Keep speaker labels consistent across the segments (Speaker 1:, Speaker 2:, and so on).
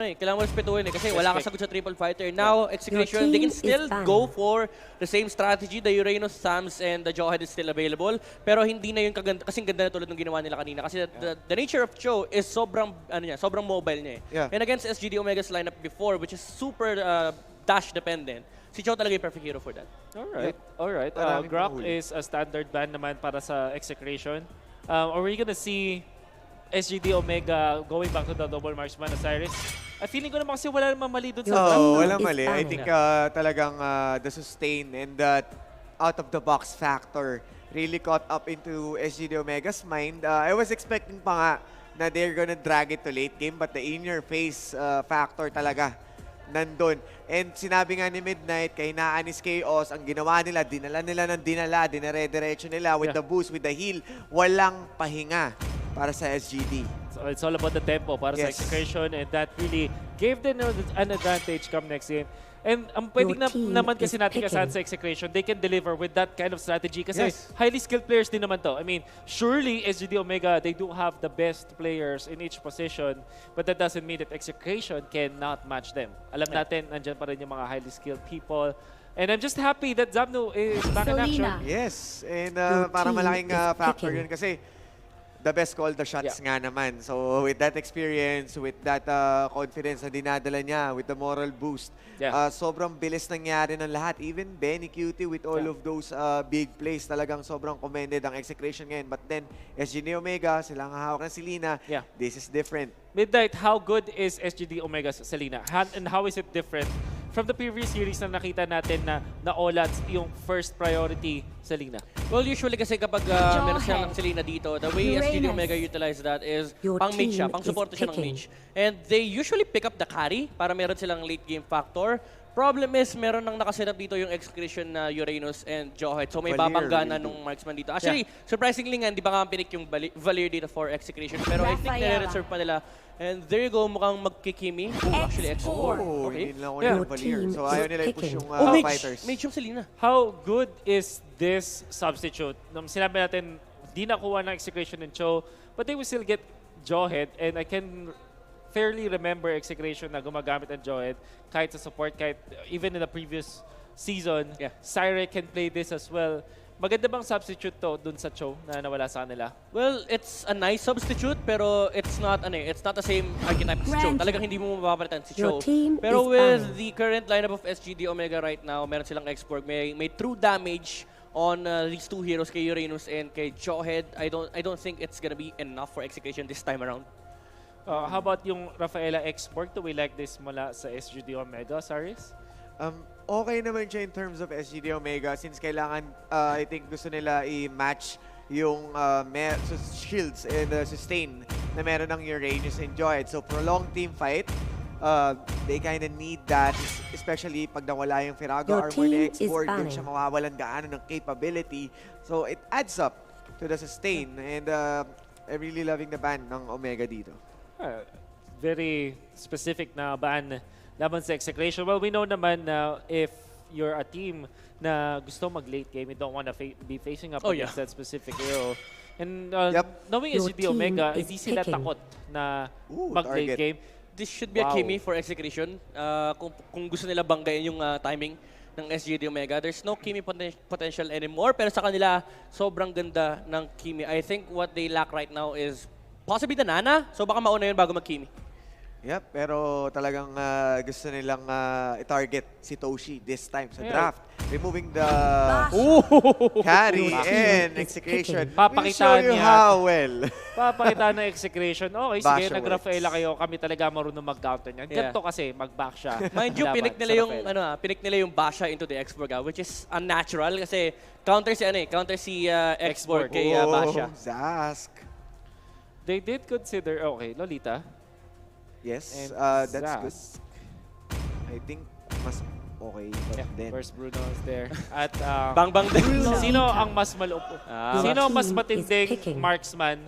Speaker 1: Kailangan mo respetuhin kasi wala ka sagot sa triple fighter. Now, Execration, they can still go for the same strategy. The Uranus, Sams, and the Jawhead is still available. Pero hindi na yung kaganda, kasing ganda na tulad ng ginawa nila kanina. Kasi the nature of Cho is sobrang, sobrang mobile niya eh. And against SGD Omega's lineup before, which is super dash dependent, si Cho talaga yung perfect hero for that.
Speaker 2: Alright. Grok is a standard ban naman para sa Execration. Are we gonna see SGD Omega going back to the double marksman Osiris? Feeling ko naman kasi wala namang mali dun sa
Speaker 3: wala mali. I think talagang the sustain and the out-of-the-box factor really caught up into SGD Omega's mind. I was expecting pa nga na they're gonna drag it to late game, but the in-your-face factor talaga nandun. And sinabi nga ni Midnight, kay Naanis Chaos, ang ginawa nila, dinala nila ng dinala, dinare-diretso nila with the boost, with the heal. Walang pahinga para sa SGD.
Speaker 2: So it's all about the tempo para sa Execration, and that really gave them an advantage come next game. And ang pwedeng naman kasi natin kasahan sa Execration, they can deliver with that kind of strategy kasi highly skilled players din naman to. I mean, surely SGD Omega, they do have the best players in each position, but that doesn't mean that Execration cannot match them. Alam natin, nandyan pa rin yung mga highly skilled people. And I'm just happy that Zamno is back in action.
Speaker 3: Yes, and para malaking factor yun kasi the best call the shots nga naman. So with that experience, with that confidence na dinadala niya, with the moral boost, sobrang bilis nangyari ng lahat. Even Benny Cutie with all of those big plays, talagang sobrang commended ang Execration ngayon. But then, SGD Omega, silang hahawak ng Selena, this is different.
Speaker 2: Midnight, how good is SGD Omega's Selena? And how is it different from the previous series na nakita natin na Olats yung first priority Selena?
Speaker 1: Well, usually kasi kapag meron siya ng Selena dito, the way SGD Omega utilize that is pang-mage siya, pang-support siya ng mage. And they usually pick up the carry para meron silang late game factor. Problem is, meron nang nakaset up dito yung Execration na Uranus and Jawhead. So may babangga na nung marksman dito. Actually, surprisingly nga, hindi ba nga pinik yung Valier dito for Execration. Pero I think nire-reserve pa nila. And there you go, mukhang magkikimi. Actually, X4.
Speaker 3: Okay. Hindi lang ako yung Valier. So ayaw nila i-push yung fighters.
Speaker 1: Mage yung Selena.
Speaker 2: How good is this substitute? Nung sinabi natin, di nakuha ng Execration ng Cho, but they will still get Jawhead. And I can fairly remember Execration na gumagamit ng Jawhead kahit sa support, kahit even in the previous season, Syre can play this as well. Maganda bang substitute to dun sa Cho na nawala sa kanila?
Speaker 1: Well, it's a nice substitute pero it's not the same archetype as Cho. Talagang hindi mo mapapalitan si Cho. Pero with the current lineup of SGD Omega right now, meron silang export, may true damage on these two heroes, kay Uranus and kay Jawhead. I don't think it's gonna be enough for Execution this time around.
Speaker 2: How about yung Rafaela export? Do we like this mula sa SGD Omega, Saris?
Speaker 3: Okay naman siya in terms of SGD Omega since kailangan, I think gusto nila i-match yung shields and sustain na meron ng Uranus and Jawhead. So prolonged team fight, they kind of need that, especially pag nawala yung Firago armor na export, dun siya mawawalan gaano ng capability. So it adds up to the sustain, and I'm really loving the ban ng Omega dito.
Speaker 2: Very specific na ban laban sa Execration. Well, we know naman na if you're a team na gusto mag-late game, you don't want to be facing up against that specific hero. And knowing SGD Omega, hindi sila takot na mag-late game.
Speaker 1: This should be a Kimi for Execration. Kung gusto nila banggain yung timing ng SGD Omega, there's no Kimi potential anymore. Pero sa kanila, sobrang ganda ng Kimi. I think what they lack right now is possibly the Nana. So baka mauna yun bago mag-Kimi.
Speaker 3: Yep, pero talagang gusto nilang i-target si Toshi this time sa draft. Removing the carry and Execration.
Speaker 2: Papakitaan
Speaker 3: niya how well.
Speaker 2: Papakitaan ng Execration. Okay, sige, nag-Rafaela kayo. Kami talaga marunong mag-counter niyan. Ganito kasi, mag-back siya.
Speaker 1: Mind you, pinik nila yung Basha into the X-Borg, which is unnatural kasi counter si X-Borg kay Basha.
Speaker 3: Zask.
Speaker 2: They did consider, okay, Lolita.
Speaker 3: Yes, that's good. I think mas okay. Then
Speaker 2: first Bruno is there. At
Speaker 1: bang din.
Speaker 2: Sino ang mas malupo? Sino ang mas matinding marksman?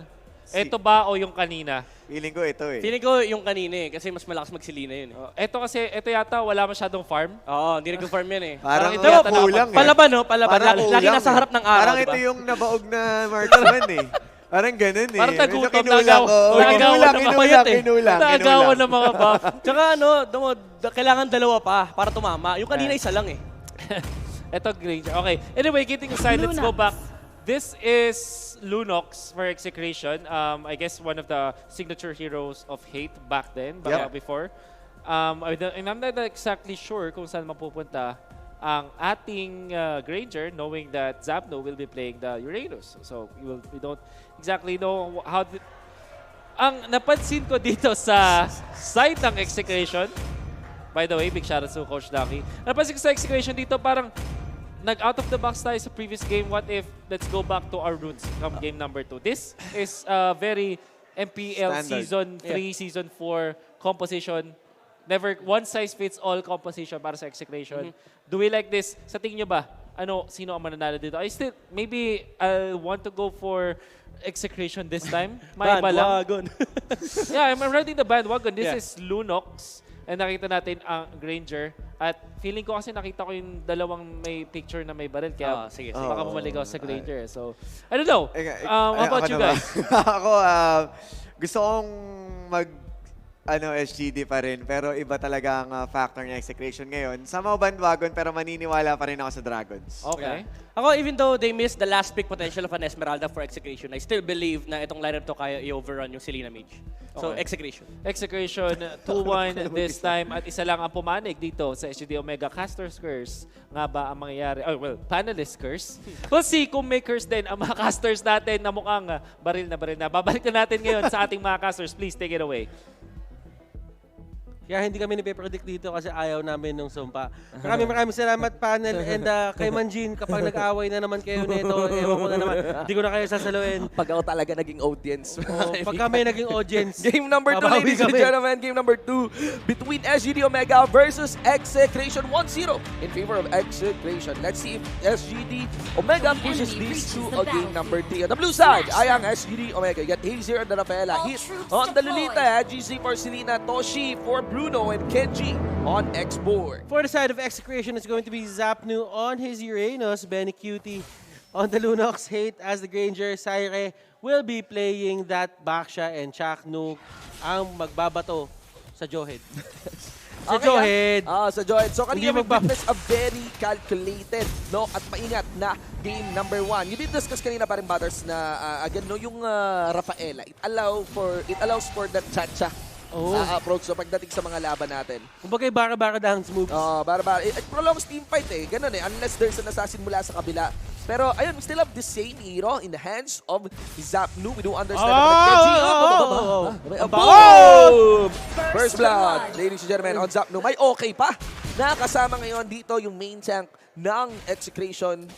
Speaker 2: Ito ba o yung kanina?
Speaker 3: Feeling ko ito eh.
Speaker 1: Feeling ko yung kanina eh, kasi mas malakas mag-Selena yun eh.
Speaker 2: Ito kasi, ito yata wala masyadong farm.
Speaker 1: Oo, hindi nag-farm yan eh.
Speaker 3: Parang ito kulang eh.
Speaker 1: Palaban no? Palaban. Lagi nasa harap ng araw,
Speaker 3: parang ito yung nabaog na marksman eh. Parang ganun eh.
Speaker 2: Parang
Speaker 3: Medyo
Speaker 2: tagutom,
Speaker 3: kinulang ko. Kinulang.
Speaker 2: Nagawa ng mga buff.
Speaker 1: Tsaka kailangan dalawa pa para tumama. Yung kanina isa lang eh.
Speaker 2: Ito, Granger. Okay. Anyway, kidding aside, let's go back. This is Lunox for Execration. I guess one of the signature heroes of Hate back then, before. I'm not exactly sure kung saan mapupunta ang ating Granger, knowing that Zapno will be playing the Uranus. So we don't exactly know how. Ang napansin ko dito sa side ng Execration, by the way, big shoutout to Coach Ducky. Napansin ko sa Execration dito, parang nag-out of the box tayo sa previous game. What if, let's go back to our roots from game number 2. This is very MPL
Speaker 3: Standard.
Speaker 2: Season 3, Season 4 composition. Never one-size-fits-all composition para sa Execration. Do we like this? Sa tingin nyo ba? Sino ang mananalo dito? Maybe I'll want to go for Execration this time.
Speaker 1: Bandwagon.
Speaker 2: Yeah, I'm riding the bandwagon. This
Speaker 1: Yeah.
Speaker 2: is Lunox. And nakita natin ang Granger. At feeling ko kasi nakita ko yung dalawang may picture na may baril. Kaya
Speaker 1: sige.
Speaker 2: baka bumaligaw sa Granger. So, I don't know. How about you guys?
Speaker 3: Ako, gusto kong SGD pa rin, pero iba talaga ang factor ng Execration ngayon. Sama bandwagon, pero maniniwala pa rin ako sa Dragons.
Speaker 2: Okay.
Speaker 1: Ako, even though they missed the last pick potential of an Esmeralda for Execration, I still believe na itong lineup to kaya i-overrun yung Selena Mage. So, Execration.
Speaker 2: Execration 2-1 this time. At isa lang ang pumanig dito sa SGD Omega. Caster's Curse nga ba ang mangyayari? Panelist Curse. We'll see kung may curse din ang mga casters natin na mukhang baril na. Babalik na natin ngayon sa ating mga casters. Please take it away.
Speaker 4: Kaya hindi kami nipe-predict dito kasi ayaw namin nung sumpa. Maraming salamat, panel. And kay Manjin, kapag nag-away na naman kayo nito, ewan ko na naman, hindi ko na kayo sasaluin.
Speaker 5: Pag ako talaga naging audience.
Speaker 4: Pag kami naging audience,
Speaker 5: Game number 2,
Speaker 4: babawi
Speaker 5: ladies and
Speaker 4: kami.
Speaker 5: gentlemen. Game number 2 between SGD Omega versus Execration 1-0 in favor of Execration. Let's see if SGD Omega pushes these to a game number 3. On the blue side, ay ang SGD Omega. You got Hazer and the Rafaela. Hit on the Lolita. GC for Selena. Toshi for Bruno and Kenji on X-Board.
Speaker 4: For the side of Execration, it's going to be Zapnu on his Uranus, Benny Cutie on the Lunox, Hate as the Granger, Saire will be playing that Baksha, and Chaknu ang magbabato sa Johed. Sa Johed.
Speaker 5: Sa Johed. So kanina
Speaker 4: Hindi
Speaker 5: we witnessed a very calculated at maingat na game number 1. You did discuss kanina pa rin, Butters, na again, yung Rafaela, it allows for that cha-cha approach so pagdating sa mga laban natin.
Speaker 4: Kumbaga bara-bara dance moves.
Speaker 5: Bara-bara. It prolongs team fight eh. Ganun eh. Unless there's an assassin mula sa kabila. Pero ayun, we still have the same hero in the hands of Zapnu. We do understand boom! First blood, ladies and gentlemen, on Zapnu. May okay pa. Nakasama ngayon dito yung main tank ng Execration.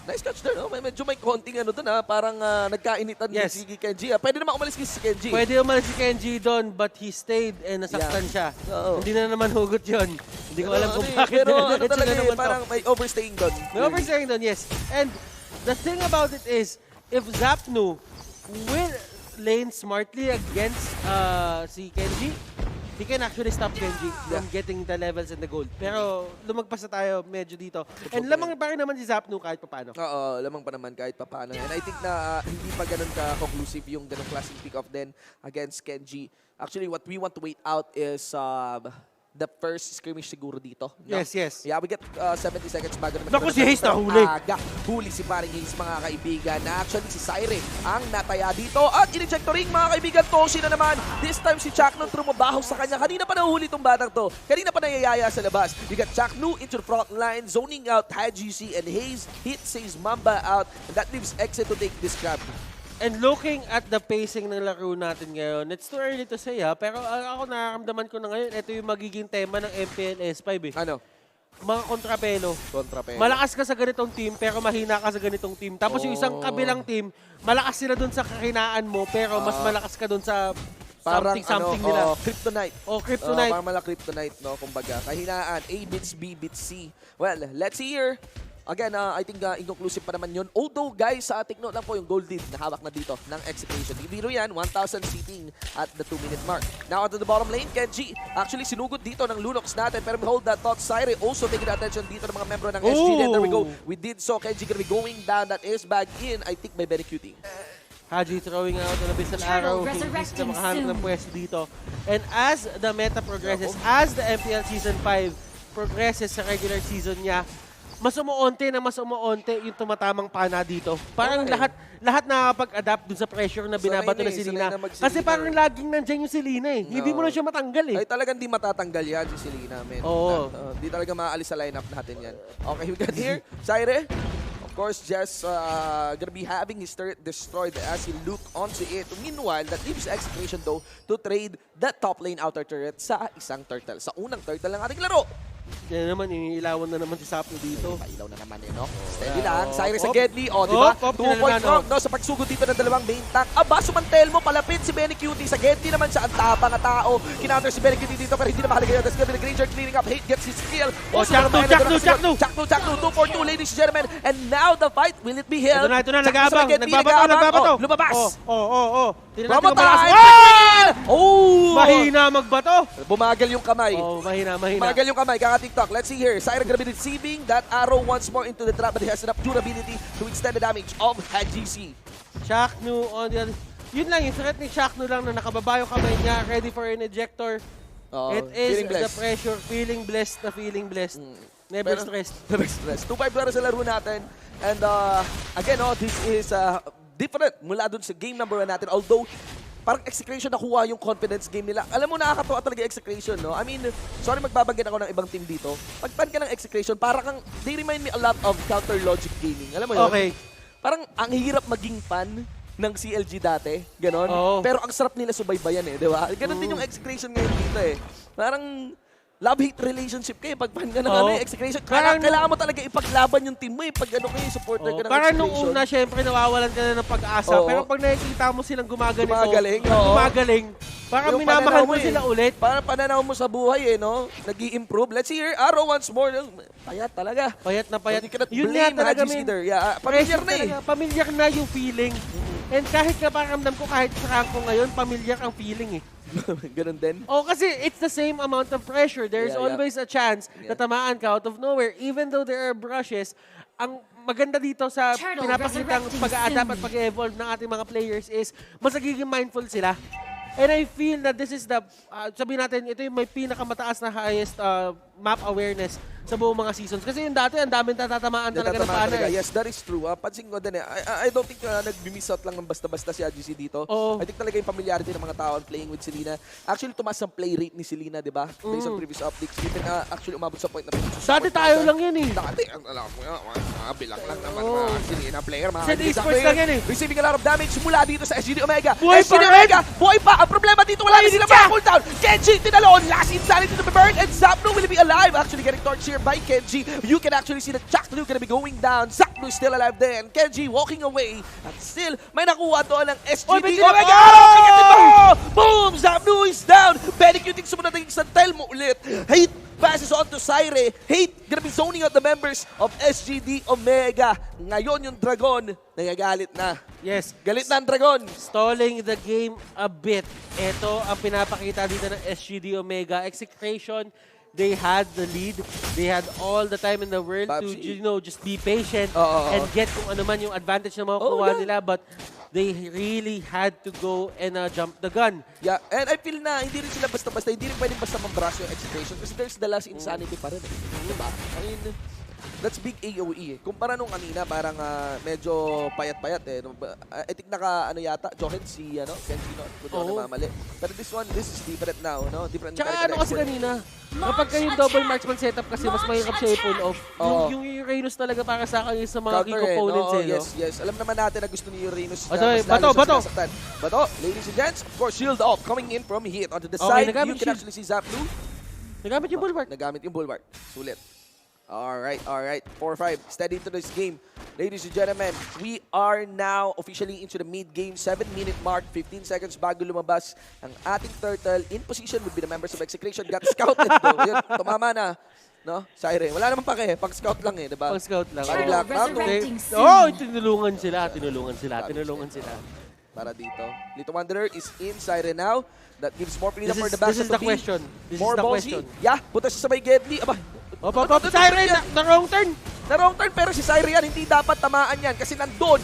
Speaker 5: Nice catch there, no? Medyo may konting parang nagkainitan si Kenji. Pwede naman umalis si Kenji.
Speaker 4: Pwede umalis si Kenji doon, but he stayed and nasaktan siya. Hindi na naman hugot yun. Hindi ko alam kung bakit.
Speaker 5: Pero talaga parang may overstaying doon.
Speaker 4: May overstaying doon, yes. And the thing about it is, if Zapnu will lane smartly against si Kenji, he can actually stop Kenji from getting the levels and the gold. Pero lumagpas na tayo medyo dito. And lamang pa rin naman si Zapnu kahit paano.
Speaker 5: Oo, lamang pa naman kahit paano. And I think na hindi pa ganun ka-conclusive yung ganung klaseng pick-off din against Kenji. Actually, what we want to wait out is the first skirmish siguro dito. No?
Speaker 4: Yes.
Speaker 5: Yeah, we get 70 seconds bago naman.
Speaker 4: Naku, si Hayes nahuli.
Speaker 5: Huli si paring Hayes, mga kaibigan. Na actually, si Saire ang nataya dito. At in-ejectoring, mga kaibigan, Toshi na naman. This time, si Chaknu trumabaho sa kanya. Kanina pa nahuli itong batang to. Kanina pa nayayaya sa labas. You got Chaknu into the front line, zoning out HGC, and Hayes hits his Mamba out. And that leaves Exit to take this grab.
Speaker 4: And looking at the pacing ng laro natin ngayon, it's too early to say pero ako nararamdaman ko na ngayon, ito yung magiging tema ng MPL-PH-ph.
Speaker 5: Ano?
Speaker 4: Mga kontrapelo.
Speaker 5: Kontrapelo.
Speaker 4: Malakas ka sa ganitong team pero mahina ka sa ganitong team. Tapos yung isang kabilang team, malakas sila dun sa kahinaan mo pero mas malakas ka dun sa something nila.
Speaker 5: Kryptonite.
Speaker 4: Kryptonite.
Speaker 5: Parang mala Kryptonite, no? Kumbaga, kahinaan. A beats B beats C. Well, let's see here. Again, I think inconclusive pa naman yun. Although, guys, take note lang po yung gold lead na hawak na dito ng Execution. Ibiro yan, 1,000 seating at the 2-minute mark. Now, onto the bottom lane, Kenji. Actually, sinugod dito ng Lunox natin. Pero hold that thought, Saire also taking attention dito ng mga membro ng SG. Then there we go. We did so. Kenji gonna be going down. That is back in, I think, by Benny Cutie.
Speaker 4: Haji throwing out an abyssal arrow. Hindi sila makahanap ng pwesto dito. And as the meta progresses, as the MPL Season 5 progresses sa regular season niya, mas umuunti yung tumatamang pana dito. Parang lahat nakakapag-adapt dun sa pressure na binabato na si Selena. Kasi parang laging nandiyan yung Selena eh. Hindi mo na siya matanggal eh.
Speaker 5: Ay talagang di matatanggal yan si Selena, men.
Speaker 4: Oo.
Speaker 5: Di talaga maaalis sa lineup natin yan. Okay, we got here, Zaire. Of course, just gonna be having his turret destroyed as he look onto it. Meanwhile, that leaves Execration though to trade the top lane outer turret sa isang turtle. Sa unang turtle ng ating laro.
Speaker 4: Yan naman, iniilawan na naman si Sapno dito.
Speaker 5: Pailaw na naman eh, no? Steady lang. Cyrus sa Gedli. O, di ba? 2-point front, no? Sa pagsugod dito ng dalawang main tank. Aba, sumantel mo, palapit si Benny Cutie. Sa Gedli naman siya, ang tapang na tao. Kinounter si Benny Cutie dito, pero hindi na mahalaga yun. That's gonna be the Granger clearing up. Hate gets his kill.
Speaker 4: Chakno!
Speaker 5: 2-4-2, ladies and gentlemen. And now the fight, will it be held?
Speaker 4: Ito na, nag-aabang. Nagbabato.
Speaker 5: Lumabas.
Speaker 4: Promo
Speaker 5: time! Oh!
Speaker 4: Mahina magbato.
Speaker 5: Bumagal yung kamay.
Speaker 4: Oh, mahina.
Speaker 5: Bumagal yung kamay, kaka-TikTok. Let's see here. Syra gonna be receiving that arrow once more into the trap, but he has enough durability to withstand the damage of GC.
Speaker 4: Chakno on the other. Yun lang, yung threat ni Chakno lang na nakababa yung kamay niya, ready for an ejector. It is the pressure, feeling blessed. Never stressed.
Speaker 5: Never stressed. 2-5 para sa laro natin. And again, this is different mula dun sa game number 1 natin. Although, parang Execration nakuha yung confidence game nila. Alam mo, nakakatawa talaga Execration, no? I mean, sorry magbabanggit ako ng ibang team dito. Pag fan ka ng Execration, parang they remind me a lot of Counter Logic Gaming. Alam mo yun?
Speaker 4: Okay.
Speaker 5: Parang ang hirap maging fan ng CLG dati. Ganon.
Speaker 4: Oo.
Speaker 5: Pero ang sarap nila subaybayan eh, di ba? Ganon din yung Execration ngayon dito eh. Parang love-hate relationship kayo pag fan ka ng Execration. Kailangan mo talaga ipaglaban yung team mo eh. Pag supporter ka ng Execration.
Speaker 4: Parang nung una, syempre, nawawalan ka na ng pag-asa. Pero pag nakikita mo silang gumagaling, parang minamahal mo sila ulit.
Speaker 5: Parang pananaw mo sa buhay eh, no? Nag-i-improve. Let's see here, Arrow once more. Payat talaga.
Speaker 4: Payat na payat.
Speaker 5: You cannot
Speaker 4: Yun
Speaker 5: blame
Speaker 4: talaga,
Speaker 5: Hajis either. Yeah, familiar na eh.
Speaker 4: Familiar na yung feeling. And kahit kaparamdam ko, kahit sa rank ko ngayon, familiar ang feeling eh.
Speaker 5: Ganun din?
Speaker 4: Oh, kasi it's the same amount of pressure. There's always a chance na tamaan ka out of nowhere. Even though there are brushes, ang maganda dito sa pinapakitang pag-a-adapt at pag-evolve ng ating mga players is mas nagiging mindful sila. And I feel that this is the, sabihin natin, ito yung may pinakamataas na highest map awareness sa buong mga seasons. Kasi yung dati, ang daming tatatamaan talaga ng pana.
Speaker 5: Yes, that is true. Pansin ko din eh. I don't think nag-miss out lang ng basta-basta si AGC dito. I think talaga yung familiarity ng mga tao playing with Selena. Actually, tumaas ang play rate ni Selena, di ba? Based on previous updates. Even actually umabot sa point na
Speaker 4: dati tayo lang yun eh.
Speaker 5: Dati, alam mo yun, bilang lang naman mga Selena player.
Speaker 4: Sa esports lang yan eh.
Speaker 5: Receiving a lot of damage mula dito sa SGD Omega.
Speaker 4: Buhay
Speaker 5: SGD Omega, buhay pa! Ang problema dito, wala na sila mga cooldown. Kenji, tinalon. Last insanity to be burned. And Zapno will be alive. Actually getting torched here by Kenji. You can actually see that Chaklu gonna be going down. Zapno is still alive then. Kenji walking away. And still, may nakuha doon ng SGD Omega. Boom! Zapno is down. Benecuting sumunod ng Santel mo ulit. Hate passes on to Syre. Hate gonna be zoning out the members of SGD Omega. Ngayon yung Dragon, nagagalit na.
Speaker 4: Yes.
Speaker 5: Galit na ang Dragon.
Speaker 4: Stalling the game a bit. Ito ang pinapakita dito ng SGD Omega. Execration, they had the lead. They had all the time in the world to, you know, just be patient and get kung ano man yung advantage na makukuha nila. But they really had to go and jump the gun.
Speaker 5: Yeah, and I feel na hindi rin sila basta-basta, hindi rin pwedeng basta mambrush yung Execration kasi there's the last insanity pa rin. Diba? I mean, that's big AOE eh. Kumpara nung kanina, parang medyo payat-payat eh. I think yata, Johan si, Kenji, kung doon namamali. Pero this is different now, no? Different.
Speaker 4: Tsaka kasi kanina, kapag yung double marksman setup kasi mas mahirap siya i-pull off. Yung Uranus talaga para sa akin sa mga key components eh, no?
Speaker 5: Yes. Alam naman natin na gusto ni Uranus. Bato! Ladies and gents, of course, shield off. Coming in from hit onto the side. You can actually see Zaplu.
Speaker 4: Nagamit yung bulwark.
Speaker 5: Nagamit yung bulwark. Sulit. Alright. 4-5. Steady into this game. Ladies and gentlemen, we are now officially into the mid-game 7-minute mark. 15 seconds bago lumabas ang ating turtle. In position would be the members of Execration. Got scouted though. Yun, tumama na. No? Siren. Wala naman pa pang-scout lang eh, diba?
Speaker 4: Pang-scout lang. Tinulungan sila.
Speaker 5: Para dito. Little Wanderer is in Siren now. That gives more freedom for the back.
Speaker 4: This is the question.
Speaker 5: More ballsy. Yeah, punta siya sa may Gedli. Aba,
Speaker 4: Siren! Na wrong turn!
Speaker 5: na wrong turn, pero si Syrian hindi dapat tamaan yan kasi nandun,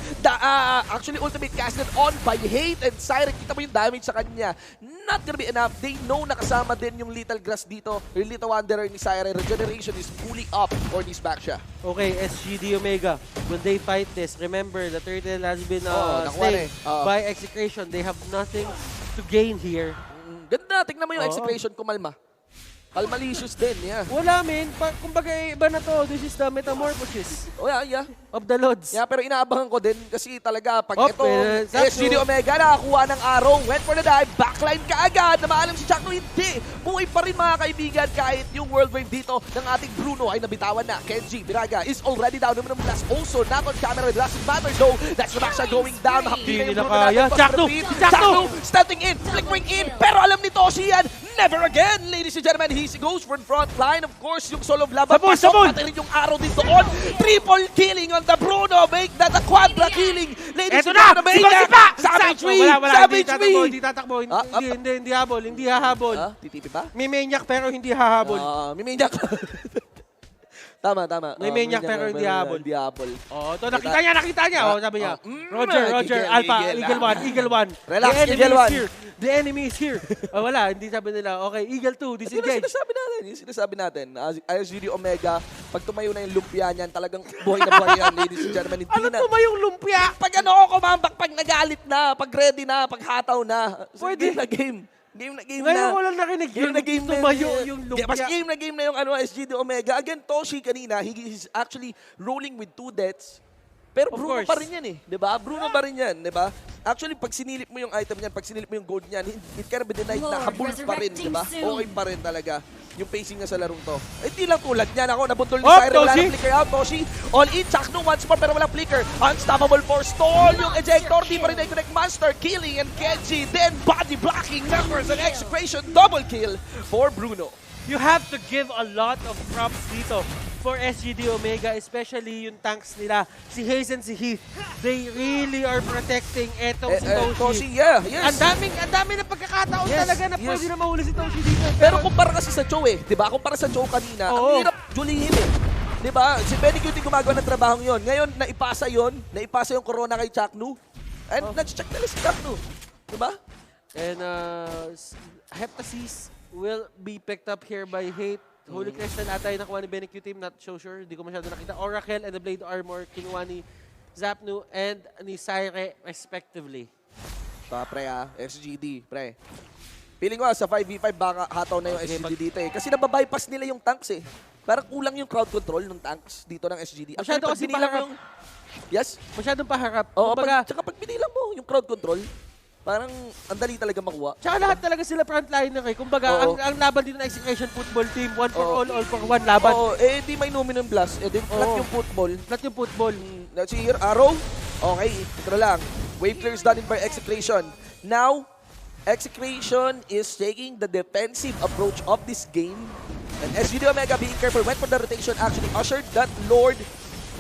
Speaker 5: actually ultimate casted on by Hate and Syrian, kita mo yung damage sa kanya. Not gonna be enough. They know nakasama din yung Little Grass dito, yung Little Wanderer ni Syrian. Regeneration is fully up for this back siya.
Speaker 4: Okay, SGD Omega, when they fight this, remember, the turtle has been
Speaker 5: nakuha
Speaker 4: slain by Execration. They have nothing to gain here.
Speaker 5: Ganda, tingnan mo yung Execration kumalma. Kalmalicious din, yeah.
Speaker 4: Wala, men. Kumbaga, iba na to. This is the metamorphosis
Speaker 5: Oh, yeah.
Speaker 4: of the Lords.
Speaker 5: Yeah, pero inaabangan ko din kasi talaga pag ito,
Speaker 4: Zapno.
Speaker 5: SGD Omega nakakuha ng araw, went for the dive, backline kaagad, na maalam si Chakno, hindi. Buhay pa rin mga kaibigan kahit yung World Wave dito ng ating Bruno ay nabitawan na. Kenji Biraga is already down. Naman ng blast also, knock on camera, it doesn't matter though. That's the Maxa going down. Hakbi na yung
Speaker 4: nila
Speaker 5: Bruno
Speaker 4: kaya.
Speaker 5: natin.
Speaker 4: Chakno!
Speaker 5: Chakno stepping in, flickering in, pero alam ni Toshi yan, never again, ladies and gentlemen. He goes for front line, of course, yung solo of laban.
Speaker 4: Sabon!
Speaker 5: Pati rin yung arrow din doon. Triple killing on the Bruno. Make that a quadra killing. Ladies
Speaker 4: Eto
Speaker 5: and
Speaker 4: na!
Speaker 5: gentlemen,
Speaker 4: Sipa!
Speaker 5: Savage Tree!
Speaker 4: Wala,
Speaker 5: Savage Tree!
Speaker 4: hindi tatakbo. Hindi habol, hindi hahabol.
Speaker 5: Titipi pa?
Speaker 4: May maniac pero hindi hahabol.
Speaker 5: May maniac. Tama.
Speaker 4: May maniac pero hindi habol.
Speaker 5: Hindi habol.
Speaker 4: Oh, ito nakita niya. Oh, sabi niya. Roger, Alpha, Eagle 1.
Speaker 5: Relax,
Speaker 4: The enemy
Speaker 5: Eagle
Speaker 4: is
Speaker 5: 1.
Speaker 4: here. The enemy is here. Oh, wala, hindi sabi nila. Okay, Eagle 2, disengage.
Speaker 5: Yung sinasabi natin, ISGD Omega, pag tumayo na yung lumpia niyan, talagang buhay na buhay yan, ladies and gentlemen.
Speaker 4: Ano tumayong lumpia?
Speaker 5: Pag ano ako kumambak, pag nagalit na, pag ready na, pag hataw na.
Speaker 4: Pwede.
Speaker 5: Game na game
Speaker 4: Ngayon
Speaker 5: na.
Speaker 4: ko lang nakinig
Speaker 5: Game na game na
Speaker 4: tumayo yung lumpia.
Speaker 5: Mas game na yung SGD Omega. Again, Toshi kanina, he's actually rolling with 2 deaths. Pero
Speaker 4: Of
Speaker 5: Bruno
Speaker 4: course.
Speaker 5: pa rin yan eh. Diba? Bruno pa rin yan. Diba? Actually, pag sinilip mo yung item niyan, pag sinilip mo yung gold niyan, it cannot be denied na habol pa rin. Diba? Okay pa rin talaga yung pacing niya sa larong to. Hindi lang tulad niyan ako, nabundol ni Syra, wala
Speaker 4: Toshi!
Speaker 5: na flicker out, Toshi. All in, Chakno once more, pero walang flicker. Unstoppable for Stall, yung ejector, di pa rin na-connect Monster, killing and Kenji, then body blocking numbers and Execration, double kill for Bruno.
Speaker 4: You have to give a lot of props dito for SGD Omega, especially yung tanks nila, si Hayes and si Heath. They really are protecting etong si Toshi.
Speaker 5: Toshi, yeah, yes.
Speaker 4: Ang dami na pagkakataon
Speaker 5: Yes,
Speaker 4: talaga na
Speaker 5: yes.
Speaker 4: pwede na mahuli si Toshi dito.
Speaker 5: Pero kumpara kasi sa Joe eh, di ba? Kumpara sa Joe kanina, ang hirap julihin eh. Di ba? Si Benny Cutie gumagawa ng trabahong yon. Ngayon, naipasa yung corona kay Chaknu. And nag-check nila si Chaknu. Di ba?
Speaker 4: And Heptasis will be picked up here by Hate. Holy Crystal ata yung nakuha ni Benny Q Team, not so sure. Hindi ko masyado nakita. Oracle and the Blade Armor, kinuha ni Zapnu and ni Syre respectively.
Speaker 5: Pre SGD, pre. Feeling ko sa 5v5 baka hataw na yung SGD dito eh. Kasi nababypass nila yung tanks eh. Parang kulang yung crowd control ng tanks dito ng SGD.
Speaker 4: Masyado kasi paharap.
Speaker 5: Yes?
Speaker 4: Masyadong paharap.
Speaker 5: Oo,
Speaker 4: Kumbaga,
Speaker 5: tsaka pag binilang mo yung crowd control, parang ang dali talaga makuha.
Speaker 4: tsaka lahat talaga sila frontliner eh. Kumbaga,
Speaker 5: Oo.
Speaker 4: ang laban dito ng Execution Football Team, one for all for one laban.
Speaker 5: Oo, di may Numinum Blast. Di flat
Speaker 4: Oo.
Speaker 5: yung football.
Speaker 4: Flat yung football.
Speaker 5: Let's see here, Arrow. Okay, ito na lang. Wave clears done in by Execration. Now, Execration is taking the defensive approach of this game. And SGD Omega being careful, went for the rotation, actually ushered that Lord.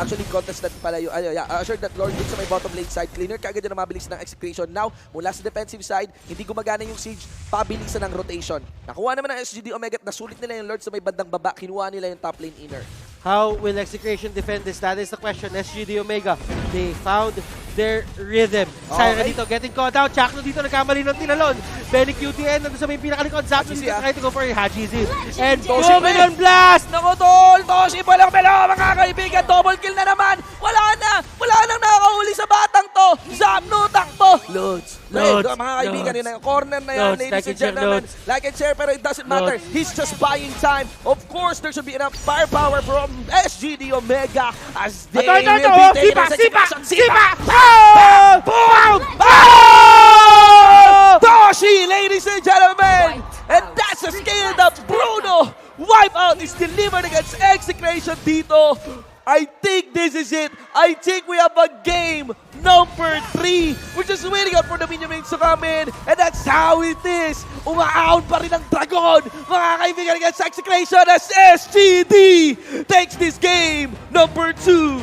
Speaker 5: Actually, contested pala yung, ushered that Lord dun sa may bottom lane side. Cleaner kagad yung mabilis ng Execration. Now, mula sa defensive side, hindi gumagana yung siege, pabilisan ng rotation. Nakuha naman ng SGD Omega at nasulit nila yung Lord sa may bandang baba. Kinuha nila yung top lane inner.
Speaker 4: How will Execration defend this? That is the question. SGD Omega, they found their rhythm. Syra dito, getting caught out. Chakno dito, nagkamali ng tinalon. Benny QTN, nandun sa may pinakalikod. Zapno dito, try to go for Hajizi. And Dominion Blast!
Speaker 5: Nako tol! Toshi palang-pala mga kaibigan! Double kill na naman! Wala nang nakakahuli sa batang to! Zapno, takbo! Loads! Mga kaibigan, yun na yung corner na yan, ladies and gentlemen. Like and share, pero it doesn't matter. He's just buying time. Of course, there should be enough firepower from SGD Omega as they will be taking this execution. Sipa! Boom! Toshi, ladies and gentlemen! And that's a scale that Bruno Wipeout is delivered against Execration dito. I think this is it. I think we have a game number 3. We're just waiting out for the minion mains to come in. And that's how it is. Umaahon pa rin ang Dragon. Mga kaibigan against Execration as SGD takes this game number 2.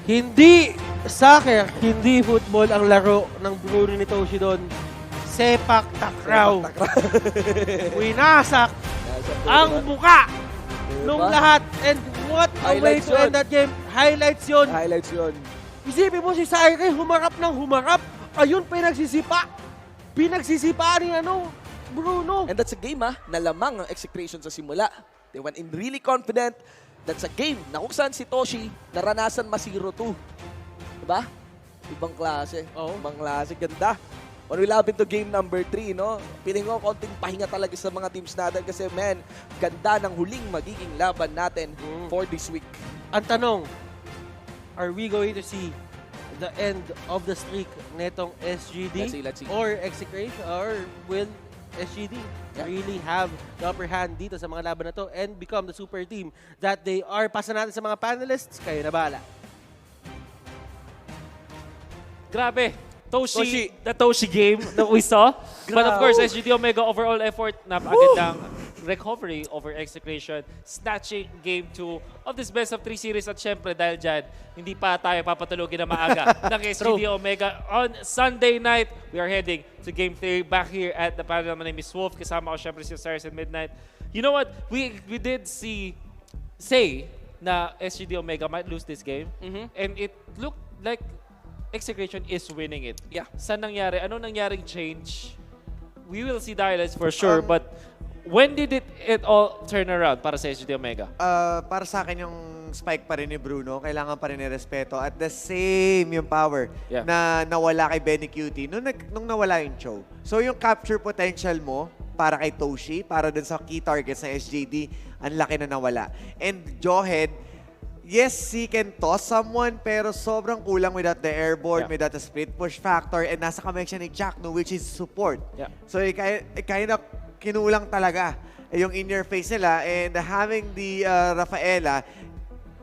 Speaker 4: Hindi soccer, hindi football ang laro ng Bruno ni Toshi doon. Sepak takraw. Winasak ang buka nung lahat. And What a way
Speaker 5: Highlights
Speaker 4: to end
Speaker 5: yun.
Speaker 4: that game. Highlights yun.
Speaker 5: Highlights yun.
Speaker 4: Isipin mo si Saire, humarap ng humarap. Ayun, pinagsisipa. Pinagsisipa ni Bruno.
Speaker 5: And that's a game na lamang ang Execration sa simula. They went in really confident. That's a game na kung saan si Toshi naranasan ma-0-2. Diba? Ibang klase.
Speaker 4: Oo.
Speaker 5: Ibang klase. Ganda. When we love into game number 3, no? Piling ko konting pahinga talaga sa mga teams natin kasi, man, ganda ng huling magiging laban natin for this week.
Speaker 4: Ang tanong, are we going to see the end of the streak netong SGD
Speaker 5: Let's see.
Speaker 4: or Execration, or will SGD really have the upper hand dito sa mga laban na to and become the super team that they are? Pasa natin sa mga panelists, kayo na bahala.
Speaker 2: Grabe. The Toshi game that we saw. But of course, SGD Omega overall effort, napakagandang recovery over Execration, snatching game 2 of this best of 3 series. At syempre, dahil dyan, hindi pa tayo papatulogin na maaga ng SGD Omega. On Sunday night, we are heading to game 3 back here at the panel. My name is Wolf. Kasama ko syempre si Stars at Midnight. You know what? We did say na SGD Omega might lose this game. And it looked like Execration is winning it.
Speaker 5: Yeah.
Speaker 2: Saan nangyari? Ano nangyaring change? We will see the highlights for sure, but when did it all turn around para sa SGD Omega?
Speaker 3: Para sa akin yung spike pa rin ni Bruno, kailangan pa rin ni respeto. At the same yung power na nawala kay Benny Cutie nung nawala yung Cho. So yung capture potential mo para kay Toshi, para dun sa key targets ng SJD, ang laki na nawala. And Jawhead, yes, he can toss someone, pero sobrang kulang without the airborne, without the split push factor, and nasa kamay siya ni Jackno, which is support. So, kind of kinulang talaga yung in-your-face nila, and having the Rafaela,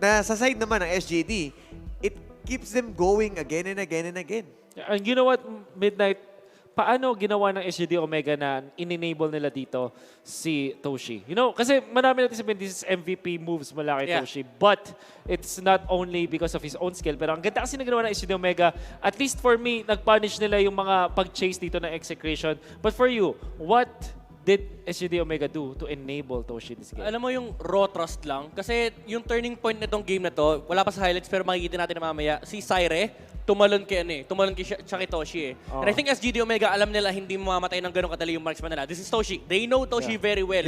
Speaker 3: na sa side naman ng SJD, it keeps them going again and again and again.
Speaker 2: And you know what, Midnight? Paano ginawa ng SGD Omega na in-enable nila dito si Toshi? You know, kasi marami natin sabihin, this is MVP moves mula kay Toshi. But it's not only because of his own skill. Pero ang ganda kasi na ginawa ng SGD Omega, at least for me, nag-punish nila yung mga pag-chase dito ng Execration. But for you, what did SGD Omega do to enable Toshi this game?
Speaker 1: Alam mo yung raw trust lang. Kasi yung turning point na itong game na to, wala pa sa highlights pero makikita natin na mamaya, si Saire, tumalon siya kay Toshi eh. And I think SGD Omega, alam nila hindi mamamatay ng ganun kadali yung marksman nila. This is Toshi. They know Toshi very well.